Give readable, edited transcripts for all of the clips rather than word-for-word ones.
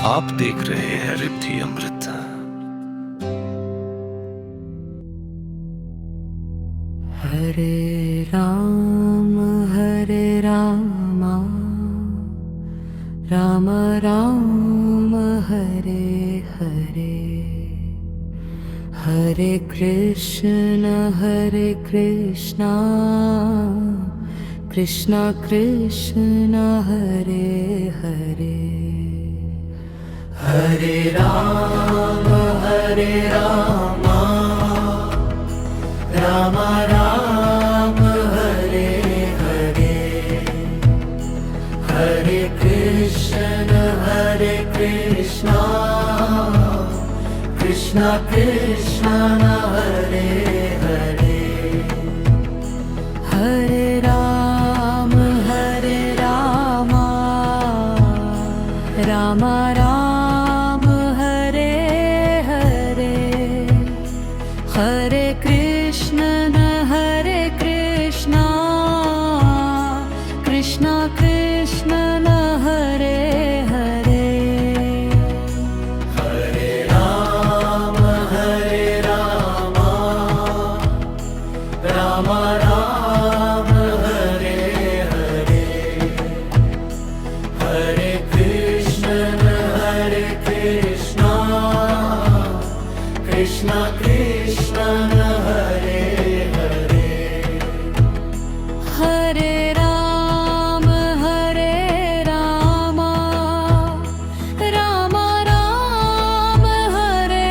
आप देख रहे हैं रिद्धि अमृत। हरे राम राम राम हरे हरे, हरे कृष्ण कृष्ण कृष्ण हरे हरे। हरे राम राम राम हरे हरे, हरे कृष्ण कृष्ण कृष्ण हरे हरे। हरे राम राम राम हरे हरे, हरे कृष्ण कृष्ण कृष्ण हरे हरे। हरे राम राम राम हरे हरे, हरे कृष्ण कृष्ण कृष्ण हरे हरे। हरे राम राम राम हरे हरे, हरे कृष्ण कृष्ण कृष्ण हरे हरे। हरे राम राम राम हरे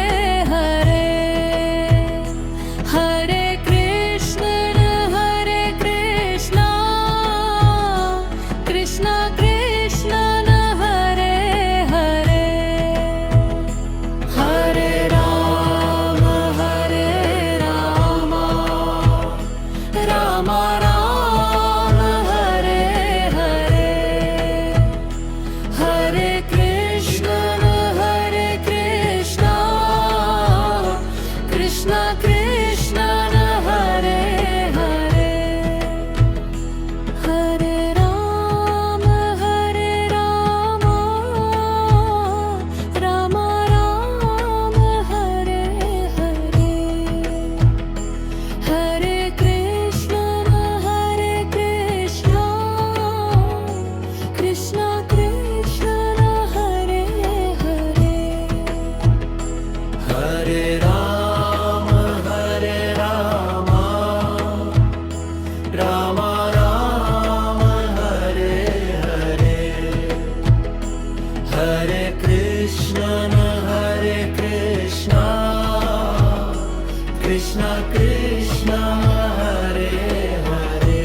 हरे, हरे कृष्ण कृष्ण कृष्ण हरे हरे। हरे राम राम राम हरे हरे, हरे कृष्ण कृष्ण कृष्ण हरे हरे। हरे राम राम राम हरे हरे, हरे Krishna Krishna Krishna Hare Hare.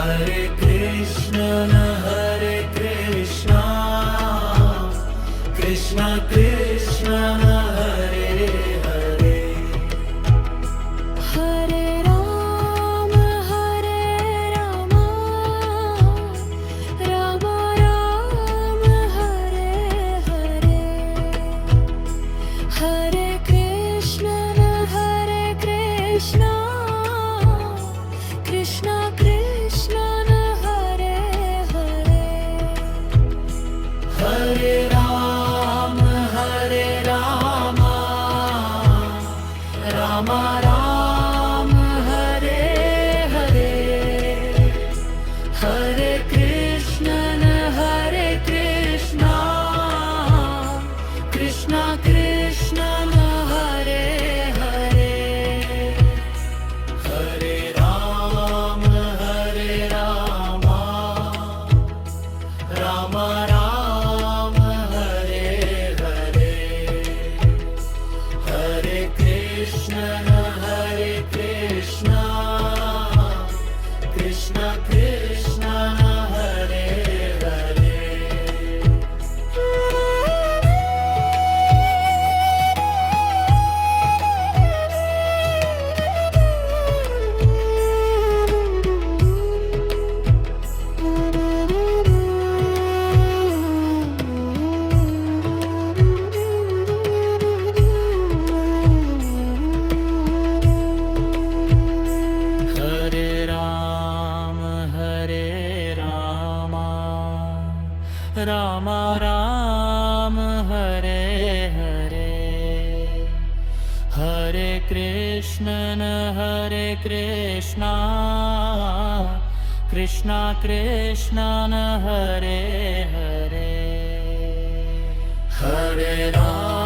Hare Krishna Hare Krishna Krishna Krishna Hare Hare Hare Rama Hare Rama Rama Rama Hare Hare Hare Krishna Hare Krishna Krishna Krishna Hare Hare Hare Rama Hare Rama Rama Rama Hare Hare Hare Krishna Hare Krishna Krishna Krishna Hare Hare Hare Rama Hare Rama Rama Rama Hare Hare Hare Krishna Hare Krishna Krishna Krishna Hare Hare Hare Rama Hare Rama Rama Rama Hare Hare Hare Krishna Hare Krishna Krishna Krishna Hare Hare Hare Rama